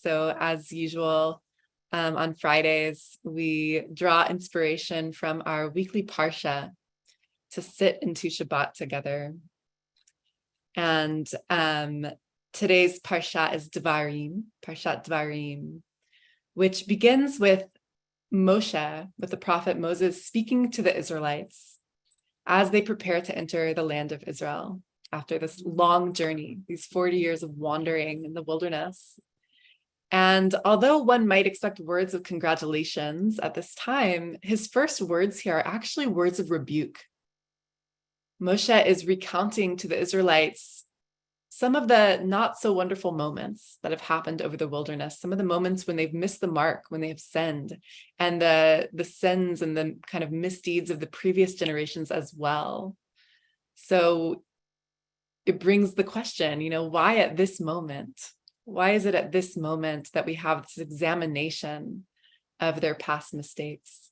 So as usual, on Fridays, we draw inspiration from our weekly Parsha to sit into Shabbat together. And today's Parsha is Devarim, Parshat Devarim, which begins with Moshe, with the prophet Moses, speaking to the Israelites as they prepare to enter the land of Israel after this long journey, these 40 years of wandering in the wilderness. And although one might expect words of congratulations at this time, his first words here are actually words of rebuke. Moshe is recounting to the Israelites some of the not so wonderful moments that have happened over the wilderness, some of the moments when they've missed the mark, when they have sinned, and the sins and the kind of misdeeds of the previous generations as well. So it brings the question, why at this moment? Why is it at this moment that we have this examination of their past mistakes?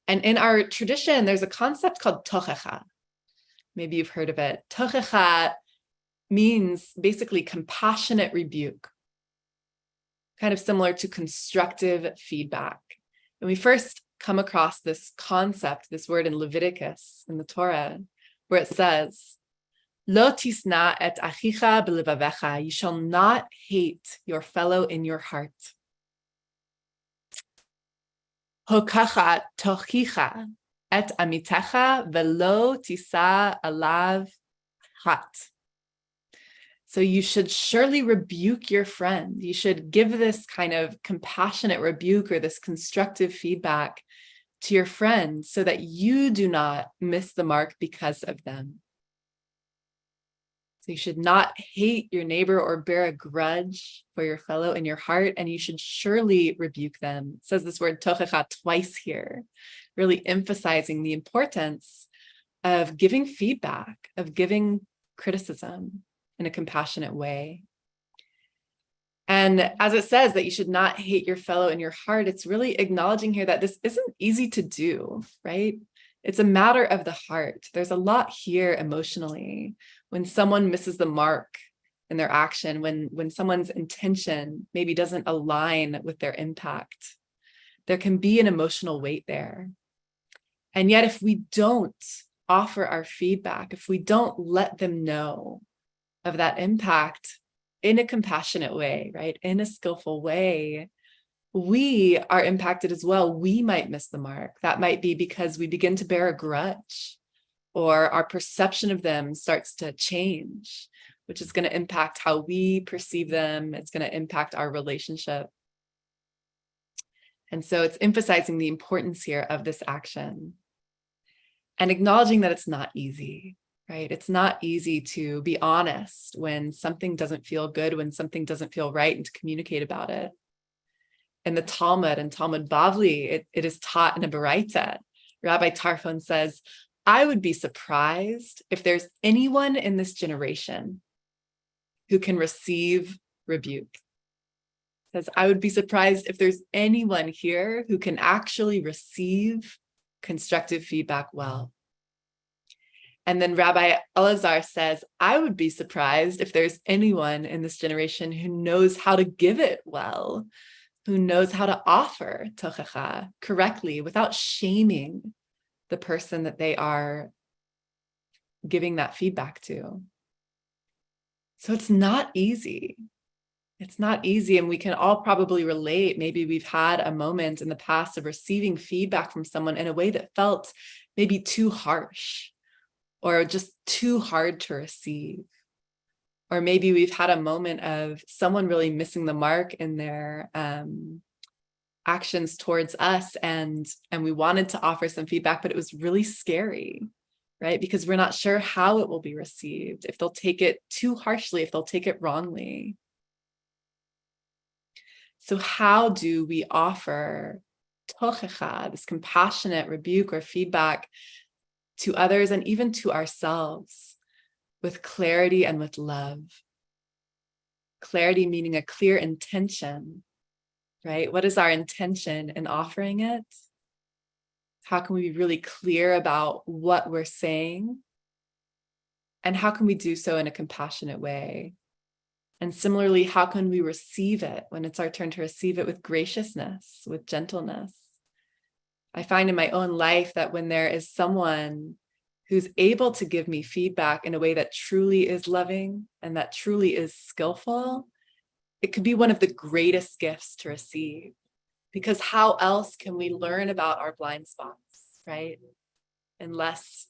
And in our tradition, there's a concept called tochecha. Maybe you've heard of it. Tochecha means basically compassionate rebuke, kind of similar to constructive feedback. And we first come across this concept, this word in Leviticus, in the Torah, where it says, Lo tisna et achicha b'levavecha, you shall not hate your fellow in your heart. Hokacha tochicha et amitecha velo tisa alav hat. So you should surely rebuke your friend. You should give this kind of compassionate rebuke or this constructive feedback to your friend so that you do not miss the mark because of them. So you should not hate your neighbor or bear a grudge for your fellow in your heart, and you should surely rebuke them. It says this word tochecha twice here, really emphasizing the importance of giving feedback, of giving criticism in a compassionate way. And as it says that you should not hate your fellow in your heart, it's really acknowledging here that this isn't easy to do, right? It's a matter of the heart. There's a lot here emotionally. When someone misses the mark in their action, when someone's intention maybe doesn't align with their impact, there can be an emotional weight there. And yet if we don't offer our feedback, if we don't let them know of that impact in a compassionate way, right, in a skillful way, we are impacted as well. We might miss the mark. That might be because we begin to bear a grudge, or our perception of them starts to change, which is going to impact how we perceive them. It's going to impact our relationship. And so it's emphasizing the importance here of this action and acknowledging that it's not easy, right? It's not easy to be honest when something doesn't feel good, when something doesn't feel right, and to communicate about it. In the Talmud and Talmud Bavli, it is taught in a Baraita. Rabbi Tarfon says, I would be surprised if there's anyone in this generation who can receive rebuke. He says, I would be surprised if there's anyone here who can actually receive constructive feedback well. And then Rabbi Elazar says, I would be surprised if there's anyone in this generation who knows how to give it well, who knows how to offer tochecha correctly without shaming the person that they are giving that feedback to. So it's not easy. It's not easy. And we can all probably relate. Maybe we've had a moment in the past of receiving feedback from someone in a way that felt maybe too harsh or just too hard to receive. Or maybe we've had a moment of someone really missing the mark in their actions towards us, and we wanted to offer some feedback, but it was really scary, right? Because we're not sure how it will be received, if they'll take it too harshly, if they'll take it wrongly. So how do we offer tochecha, this compassionate rebuke or feedback, to others and even to ourselves with clarity and with love? Clarity meaning a clear intention, right? What is our intention in offering it? How can we be really clear about what we're saying? And how can we do so in a compassionate way? And similarly, how can we receive it when it's our turn to receive it with graciousness, with gentleness? I find in my own life that when there is someone who's able to give me feedback in a way that truly is loving and that truly is skillful, it could be one of the greatest gifts to receive. Because how else can we learn about our blind spots, right? Unless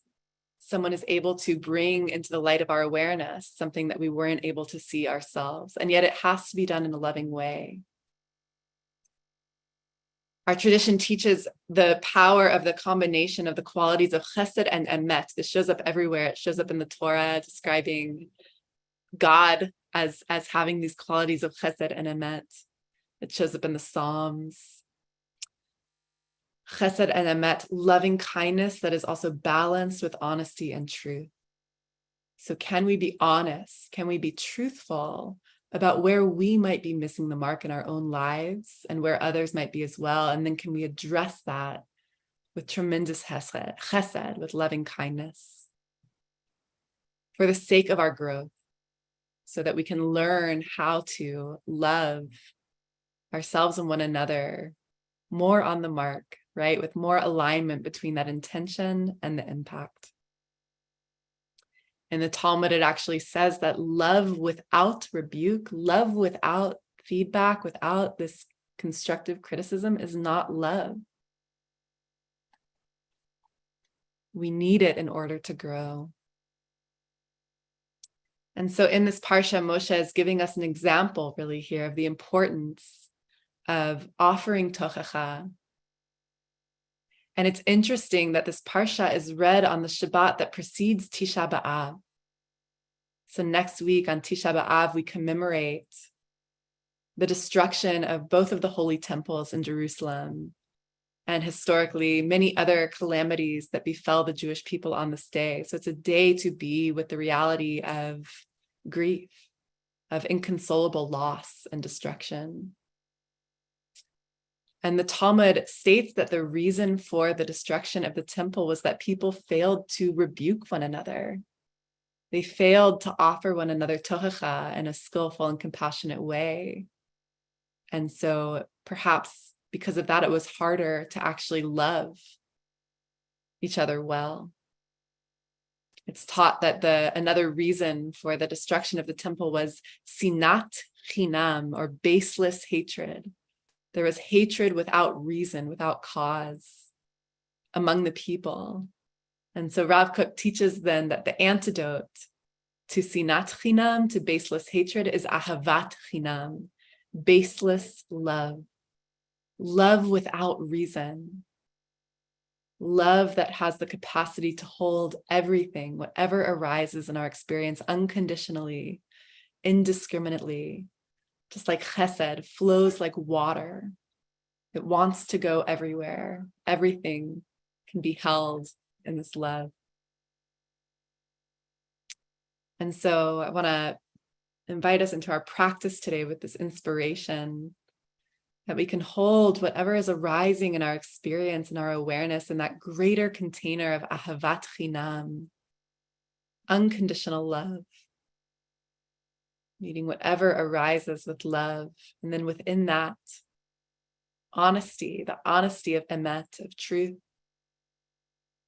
someone is able to bring into the light of our awareness something that we weren't able to see ourselves. And yet it has to be done in a loving way. Our tradition teaches the power of the combination of the qualities of chesed and emet. This shows up everywhere. It shows up in the Torah describing God as having these qualities of chesed and emet. It shows up in the Psalms. Chesed and emet, loving kindness that is also balanced with honesty and truth. So can we be honest? Can we be truthful about where we might be missing the mark in our own lives and where others might be as well? And then can we address that with tremendous chesed, with loving kindness, for the sake of our growth, so that we can learn how to love ourselves and one another more on the mark, right? With more alignment between that intention and the impact. In the Talmud, it actually says that love without rebuke, love without feedback, without this constructive criticism is not love. We need it in order to grow. And so in this Parsha, Moshe is giving us an example really here of the importance of offering tochacha. And it's interesting that this Parsha is read on the Shabbat that precedes Tisha B'Av. So next week on Tisha B'Av, we commemorate the destruction of both of the holy temples in Jerusalem and historically many other calamities that befell the Jewish people on this day. So it's a day to be with the reality of grief, of inconsolable loss and destruction. And the Talmud states that the reason for the destruction of the temple was that people failed to rebuke one another. They failed to offer one another tochacha in a skillful and compassionate way. And so perhaps because of that, it was harder to actually love each other well. It's taught that another reason for the destruction of the temple was sinat chinam, or baseless hatred. There was hatred without reason, without cause among the people. And so Rav Kook teaches then that the antidote to sinat chinam, to baseless hatred, is ahavat chinam, baseless love. Love without reason. Love that has the capacity to hold everything, whatever arises in our experience, unconditionally, indiscriminately. Just like chesed flows like water. It wants to go everywhere. Everything can be held in this love. And so I want to invite us into our practice today with this inspiration that we can hold whatever is arising in our experience and our awareness in that greater container of ahavat chinam, unconditional love. Meeting whatever arises with love. And then within that, honesty, the honesty of emet, of truth,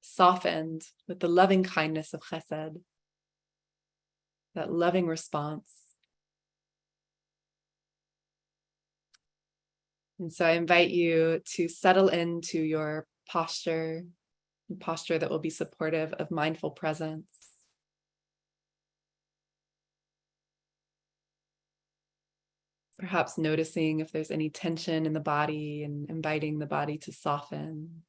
softened with the loving kindness of chesed, that loving response. And so I invite you to settle into your posture, a posture that will be supportive of mindful presence. Perhaps noticing if there's any tension in the body and inviting the body to soften.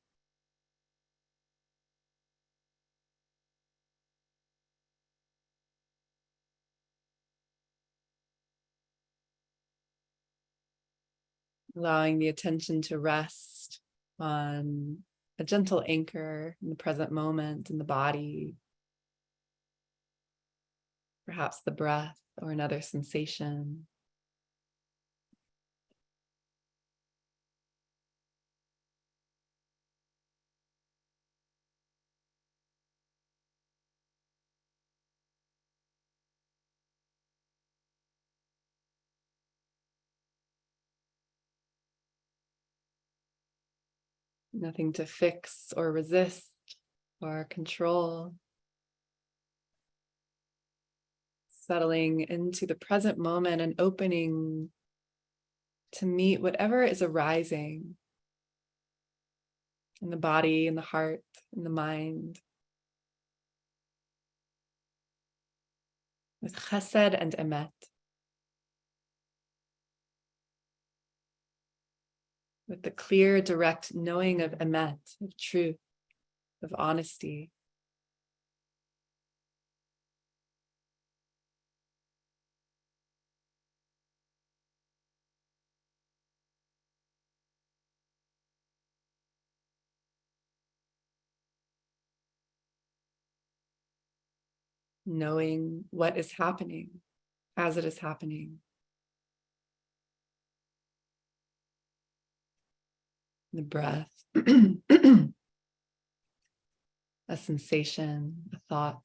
Allowing the attention to rest on a gentle anchor in the present moment in the body. Perhaps the breath or another sensation. Nothing to fix or resist or control. Settling into the present moment and opening to meet whatever is arising in the body, in the heart, in the mind, with chesed and emet, with the clear, direct knowing of emet, of truth, of honesty. Knowing what is happening as it is happening. The breath, a sensation, a thought.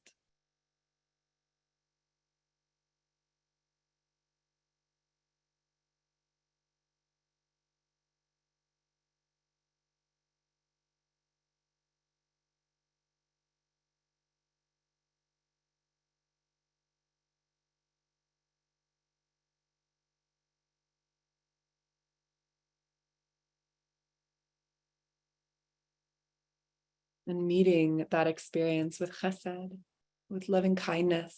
And meeting that experience with chesed, with loving kindness.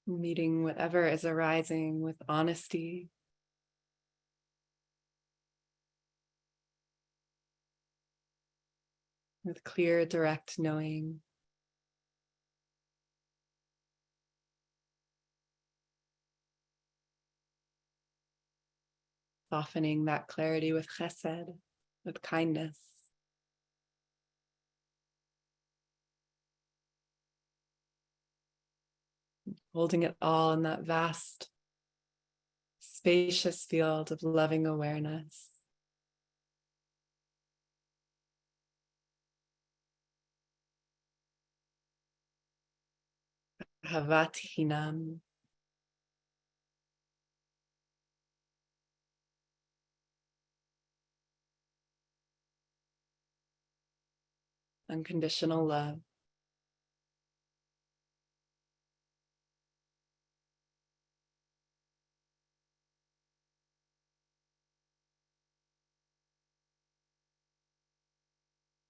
Meeting whatever is arising with honesty, with clear, direct knowing. Softening that clarity with chesed, with kindness. Holding it all in that vast, spacious field of loving awareness. Havat Hinam. Unconditional love.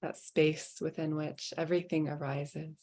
that space within which everything arises.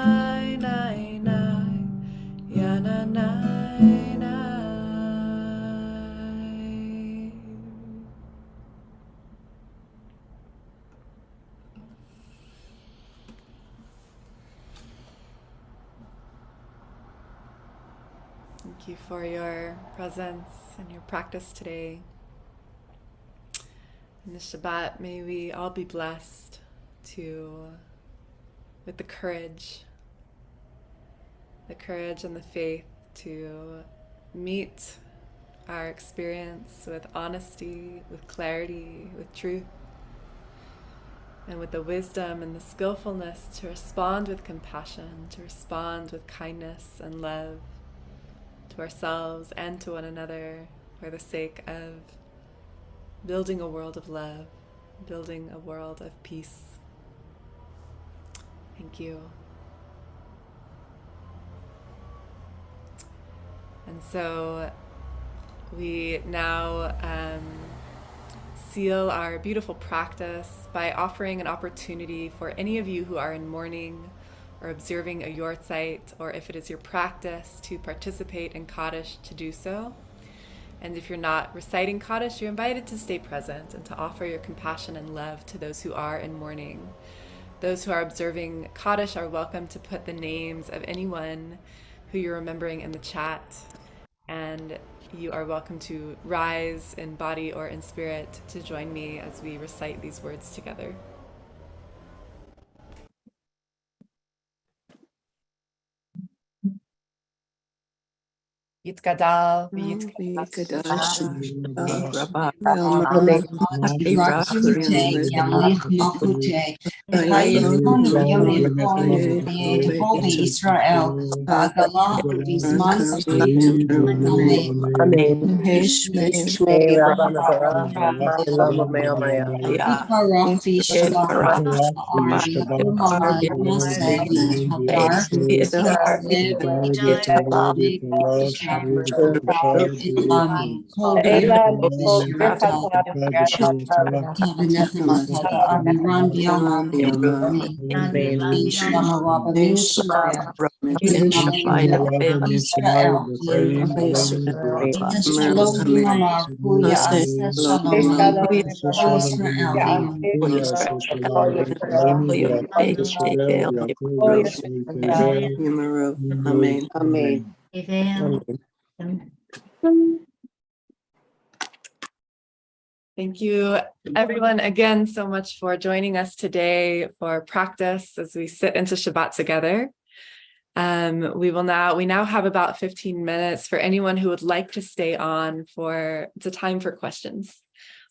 nai nai nai, yana nai nai. Thank you for your presence and your practice today. In this Shabbat, may we all be blessed with the courage and the faith to meet our experience with honesty, with clarity, with truth, and with the wisdom and the skillfulness to respond with compassion, to respond with kindness and love to ourselves and to one another for the sake of building a world of love, building a world of peace. Thank you. And so we now seal our beautiful practice by offering an opportunity for any of you who are in mourning or observing a yortzeit, or if it is your practice to participate in Kaddish, to do so. And if you're not reciting Kaddish, you're invited to stay present and to offer your compassion and love to those who are in mourning. Those who are observing Kaddish are welcome to put the names of anyone who you're remembering in the chat. And you are welcome to rise in body or in spirit to join me as we recite these words together. Yitkadal, Vikadash, Rabba, Yamlik Makute, Yamlik Makute, Vayikon, Yamlikon, Yehovi Israel, Hagalah, Bizman, Amen. Shmei Yitbarach V'Yishtabach Ha'ar Yomar Yaseh Hadar Yisrael Yidet Amin Kobe Yisrata Kavanetha Matada Amiran Biama Amen Shalawaba Israel Israel Shalom Yamar Kuya Shalom Israel Amen. Thank you, everyone, again so much for joining us today for practice as we sit into Shabbat together. We now have about 15 minutes for anyone who would like to stay on it's a time for questions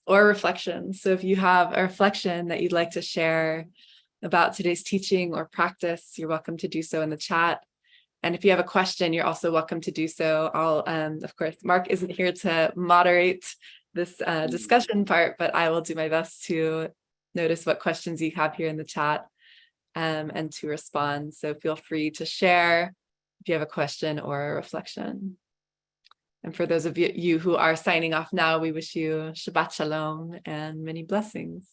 or reflections. So if you have a reflection that you'd like to share about today's teaching or practice, you're welcome to do so in the chat. And if you have a question, you're also welcome to do so. Of course, Mark isn't here to moderate this discussion part, but I will do my best to notice what questions you have here in the chat and to respond. So feel free to share if you have a question or a reflection. And for those of you who are signing off now, we wish you Shabbat Shalom and many blessings.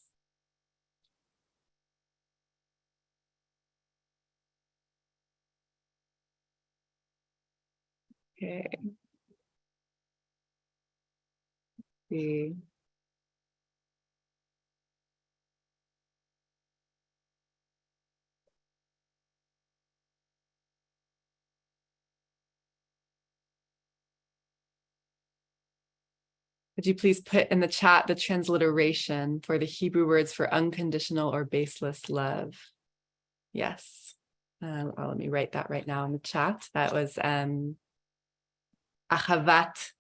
Okay. See. Could you please put in the chat the transliteration for the Hebrew words for unconditional or baseless love? Yes. Let me write that right now in the chat. That was ahavat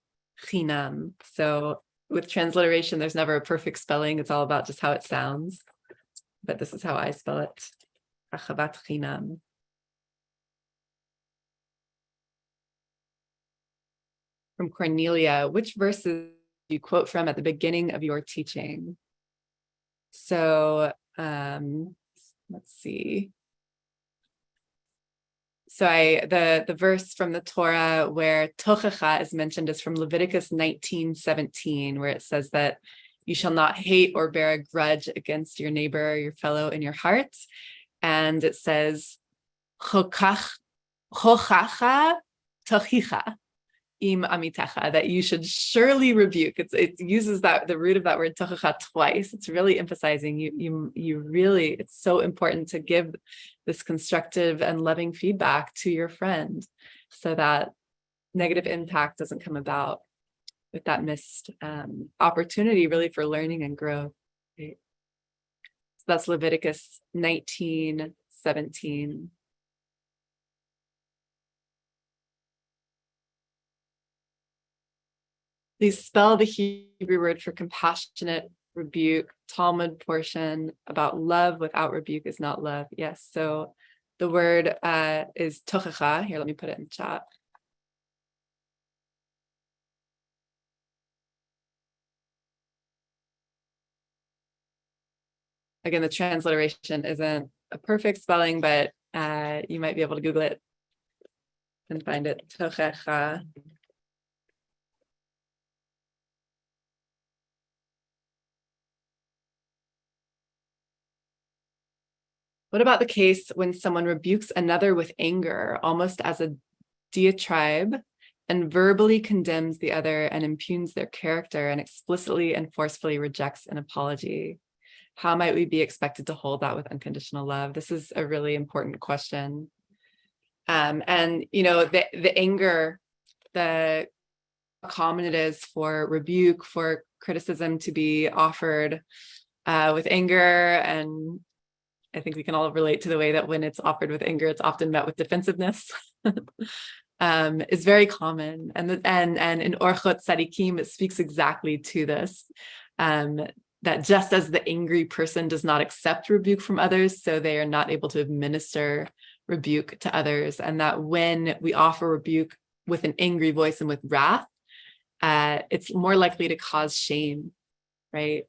chinam. So with transliteration, there's never a perfect spelling. It's all about just how it sounds. But this is how I spell it. Ahavat chinam. From Cornelia, which verses do you quote from at the beginning of your teaching? So let's see. So the verse from the Torah where tochacha is mentioned is from Leviticus 19:17, where it says that you shall not hate or bear a grudge against your neighbor, your fellow in your heart. And it says, chochacha tochicha im amitecha, that you should surely rebuke. It uses the root of that word tochacha twice. It's really emphasizing you really, it's so important to give this constructive and loving feedback to your friend so that negative impact doesn't come about with that missed opportunity really for learning and growth. Right? So that's Leviticus 19:17. Please spell the Hebrew word for compassionate rebuke. Talmud portion about love without rebuke is not love. Yes, so the word is tochacha. Here, let me put it in chat. Again, the transliteration isn't a perfect spelling, but you might be able to Google it and find it. Tochacha. What about the case when someone rebukes another with anger, almost as a diatribe, and verbally condemns the other and impugns their character and explicitly and forcefully rejects an apology? How might we be expected to hold that with unconditional love? This is a really important question. And you know, the anger, how common it is for rebuke, for criticism to be offered with anger, and I think we can all relate to the way that when it's offered with anger, it's often met with defensiveness. Is very common, and in Orchot Tzadikim, it speaks exactly to this. That just as the angry person does not accept rebuke from others, so they are not able to administer rebuke to others, and that when we offer rebuke with an angry voice and with wrath, it's more likely to cause shame, right?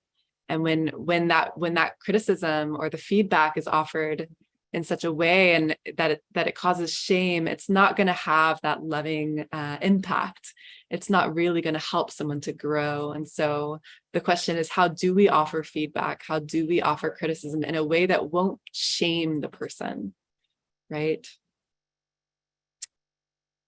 And when that criticism or the feedback is offered in such a way and that it causes shame, it's not going to have that loving impact. It's not really going to help someone to grow. And so the question is, how do we offer feedback? How do we offer criticism in a way that won't shame the person, right?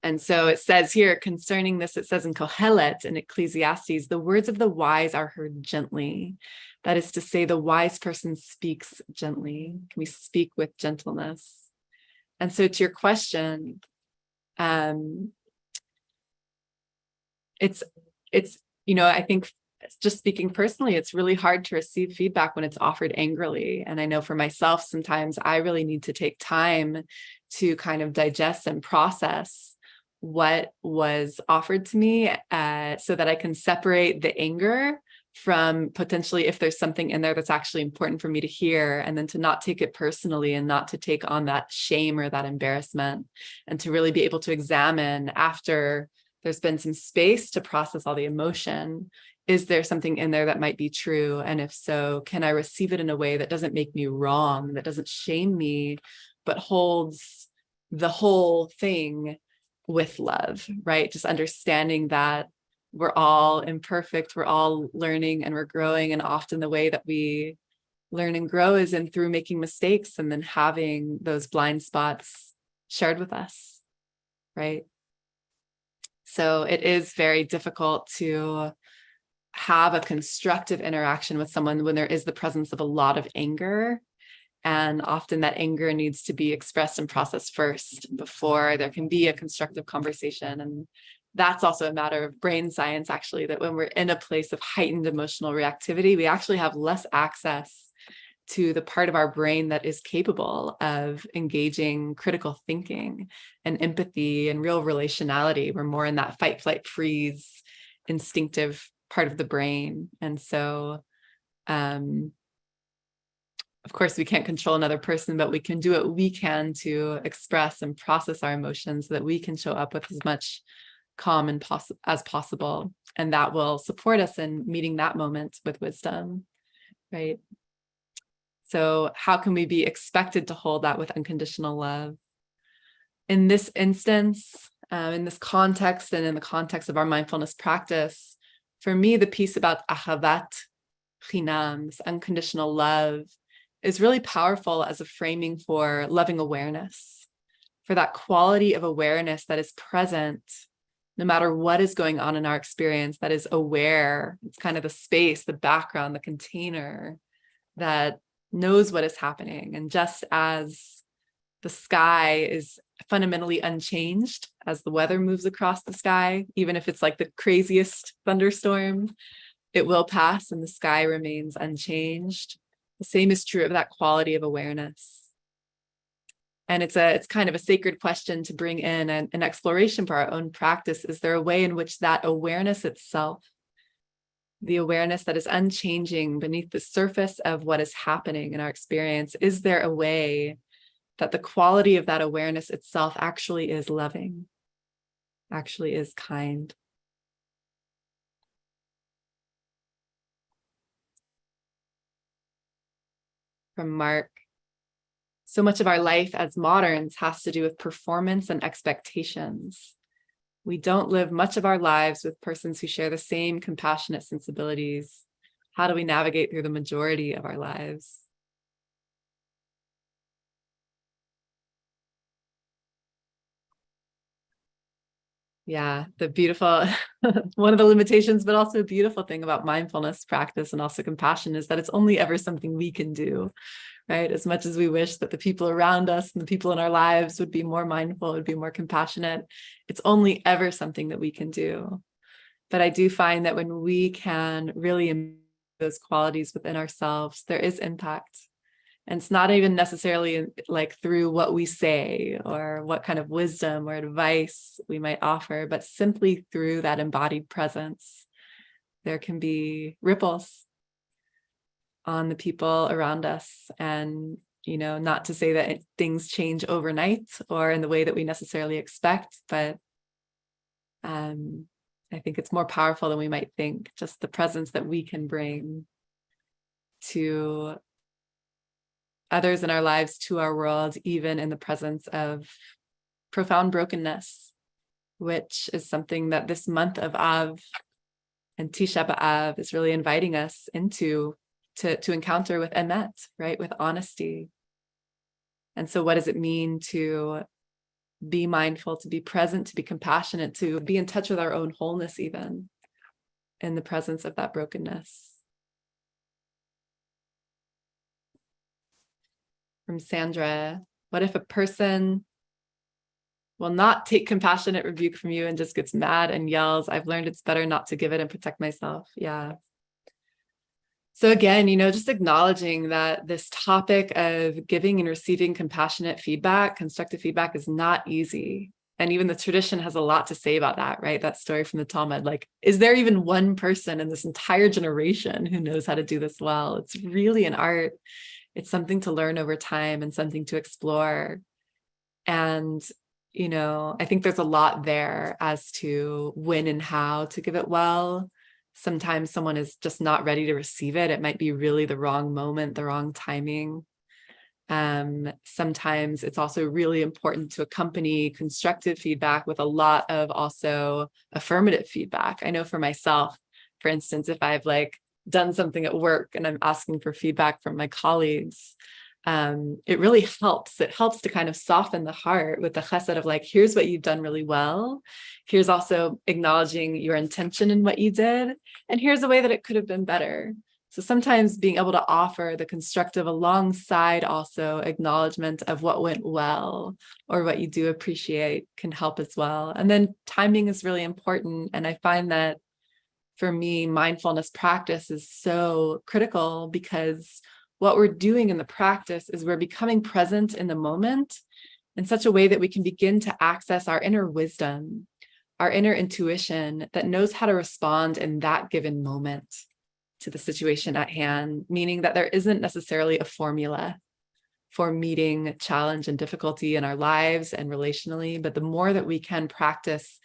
And so it says here concerning this, it says in Kohelet and Ecclesiastes, the words of the wise are heard gently. That is to say, the wise person speaks gently. We speak with gentleness. And so to your question, it's, you know, I think just speaking personally, it's really hard to receive feedback when it's offered angrily. And I know for myself, sometimes I really need to take time to kind of digest and process what was offered to me so that I can separate the anger from potentially if there's something in there that's actually important for me to hear, and then to not take it personally and not to take on that shame or that embarrassment, and to really be able to examine after there's been some space to process all the emotion. Is there something in there that might be true? And if so, can I receive it in a way that doesn't make me wrong, that doesn't shame me, but holds the whole thing with love, right? Just understanding that we're all imperfect, we're all learning and we're growing. And often the way that we learn and grow is in through making mistakes and then having those blind spots shared with us, right? So it is very difficult to have a constructive interaction with someone when there is the presence of a lot of anger. And often that anger needs to be expressed and processed first before there can be a constructive conversation. And that's also a matter of brain science, actually, that when we're in a place of heightened emotional reactivity, we actually have less access to the part of our brain that is capable of engaging critical thinking and empathy and real relationality. We're more in that fight, flight, freeze, instinctive part of the brain. And so, of course, we can't control another person, but we can do what we can to express and process our emotions so that we can show up with as much calm and as possible. And that will support us in meeting that moment with wisdom, right? So how can we be expected to hold that with unconditional love? In this instance, in this context, and in the context of our mindfulness practice, for me, the piece about ahavat chinam, this unconditional love, is really powerful as a framing for loving awareness. for that quality of awareness that is present no matter what is going on in our experience, that is aware. It's kind of the space, the background, the container that knows what is happening. And just as the sky is fundamentally unchanged as the weather moves across the sky, even if it's like the craziest thunderstorm, it will pass and the sky remains unchanged. The same is true of that quality of awareness. And it's kind of a sacred question to bring in an exploration for our own practice. Is there a way in which that awareness itself, the awareness that is unchanging beneath the surface of what is happening in our experience, is there a way that the quality of that awareness itself actually is loving, actually is kind? From Mark, so much of our life as moderns has to do with performance and expectations. We don't live much of our lives with persons who share the same compassionate sensibilities. How do we navigate through the majority of our lives? Yeah, the beautiful, one of the limitations, but also a beautiful thing about mindfulness practice and also compassion is that it's only ever something we can do, right? As much as we wish that the people around us and the people in our lives would be more mindful, would be more compassionate, it's only ever something that we can do. But I do find that when we can really embed those qualities within ourselves, there is impact. And it's not even necessarily like through what we say or what kind of wisdom or advice we might offer, but simply through that embodied presence. There can be ripples on the people around us. And, not to say that things change overnight or in the way that we necessarily expect, but I think it's more powerful than we might think, just the presence that we can bring to others in our lives, to our world, even in the presence of profound brokenness, which is something that this month of Av and Tisha B'Av is really inviting us into to encounter with emet, right? With honesty. And so what does it mean to be mindful, to be present, to be compassionate, to be in touch with our own wholeness, even in the presence of that brokenness? From Sandra, what if a person will not take compassionate rebuke from you and just gets mad and yells? I've learned it's better not to give it and protect myself. Yeah. So again, just acknowledging that this topic of giving and receiving compassionate feedback, constructive feedback, is not easy. And even the tradition has a lot to say about that, right? That story from the Talmud, like, is there even one person in this entire generation who knows how to do this well? It's really an art. It's something to learn over time and something to explore. And, I think there's a lot there as to when and how to give it well. Sometimes someone is just not ready to receive it. It might be really the wrong moment, the wrong timing. Sometimes it's also really important to accompany constructive feedback with a lot of also affirmative feedback. I know for myself, for instance, if I've done something at work and I'm asking for feedback from my colleagues, it really helps. It helps to kind of soften the heart with the chesed of here's what you've done really well. Here's also acknowledging your intention in what you did. And here's a way that it could have been better. So sometimes being able to offer the constructive alongside also acknowledgement of what went well or what you do appreciate can help as well. And then timing is really important. And I find that for me, mindfulness practice is so critical because what we're doing in the practice is we're becoming present in the moment in such a way that we can begin to access our inner wisdom, our inner intuition that knows how to respond in that given moment to the situation at hand, meaning that there isn't necessarily a formula for meeting challenge and difficulty in our lives and relationally, but the more that we can practice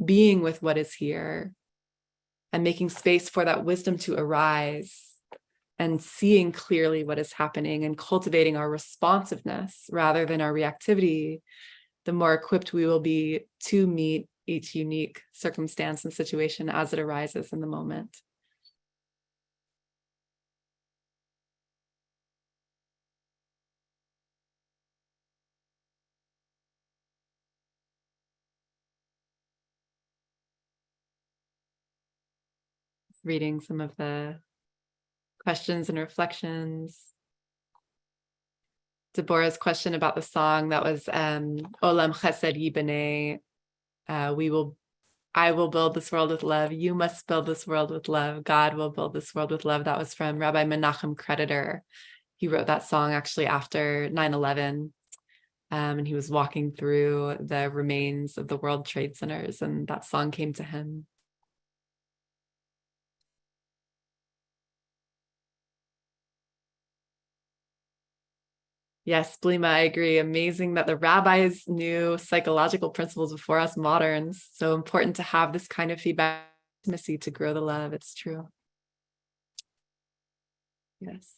being with what is here and making space for that wisdom to arise and seeing clearly what is happening and cultivating our responsiveness rather than our reactivity, the more equipped we will be to meet each unique circumstance and situation as it arises in the moment. reading some of the questions and reflections. Deborah's question about the song, that was Olam Chesed Yibnei. I will build this world with love. You must build this world with love. God will build this world with love. That was from Rabbi Menachem Creditor. He wrote that song actually after 9/11. And he was walking through the remains of the World Trade Centers, and that song came to him. Yes, Blima, I agree. Amazing that the rabbis knew psychological principles before us moderns. So important to have this kind of feedback, intimacy to grow the love. It's true. Yes.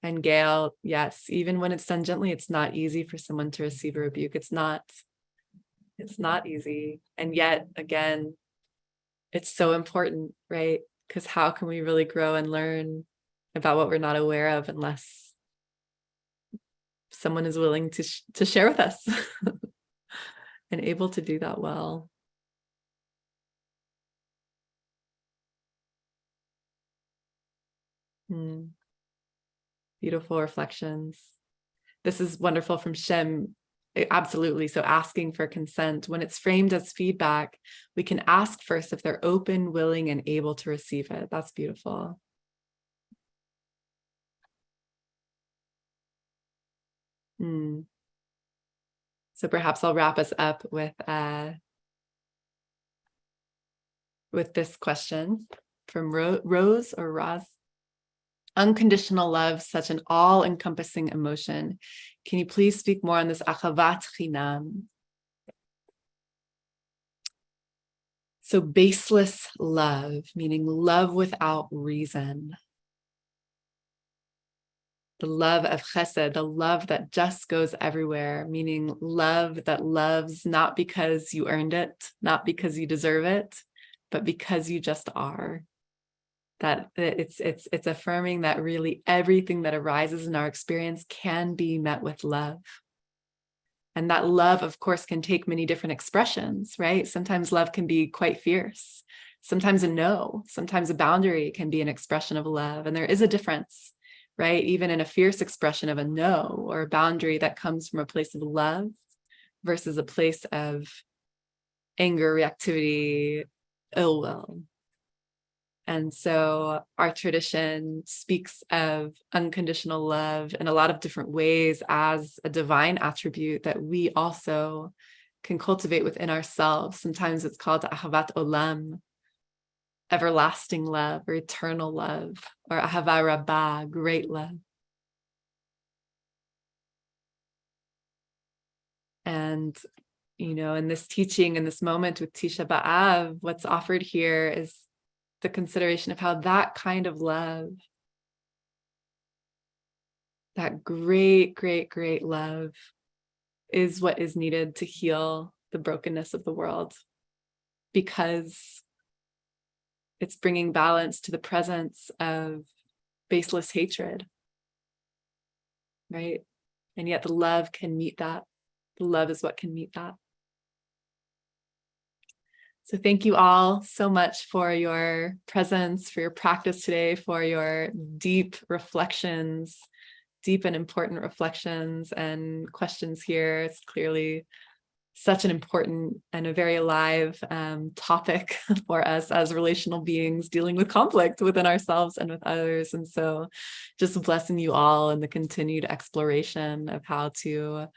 And Gail, yes, even when it's done gently, it's not easy for someone to receive a rebuke. It's not easy. And yet, again, it's so important, right? Because how can we really grow and learn about what we're not aware of unless someone is willing to share with us and able to do that well. Beautiful reflections. This is wonderful from Shem. Absolutely. So asking for consent, when it's framed as feedback, we can ask first if they're open, willing, and able to receive it. That's beautiful. So perhaps I'll wrap us up with this question from Rose or Roz. Unconditional love, such an all-encompassing emotion. Can you please speak more on this ahavat chinam? So baseless love, meaning love without reason. The love of chesed, the love that just goes everywhere, meaning love that loves not because you earned it, not because you deserve it, but because you just are. That it's affirming that really everything that arises in our experience can be met with love. And that love, of course, can take many different expressions, right? Sometimes love can be quite fierce. Sometimes a no, sometimes a boundary can be an expression of love. And there is a difference, right? Even in a fierce expression of a no or a boundary that comes from a place of love versus a place of anger, reactivity, ill will. And so our tradition speaks of unconditional love in a lot of different ways as a divine attribute that we also can cultivate within ourselves. Sometimes it's called ahavat olam, everlasting love or eternal love, or ahava rabbah, great love. And, in this teaching, in this moment with Tisha B'Av, what's offered here is the consideration of how that kind of love, that great, great, great love, is what is needed to heal the brokenness of the world, because it's bringing balance to the presence of baseless hatred, right? And yet the love can meet that. The love is what can meet that. So thank you all so much for your presence, for your practice today, for your deep reflections, deep and important reflections and questions here. It's clearly such an important and a very alive topic for us as relational beings dealing with conflict within ourselves and with others. And so just blessing you all in the continued exploration of how to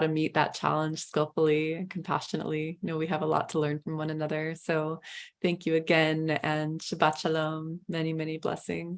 meet that challenge skillfully and compassionately. We have a lot to learn from one another. So thank you again, and Shabbat Shalom. Many, many blessings.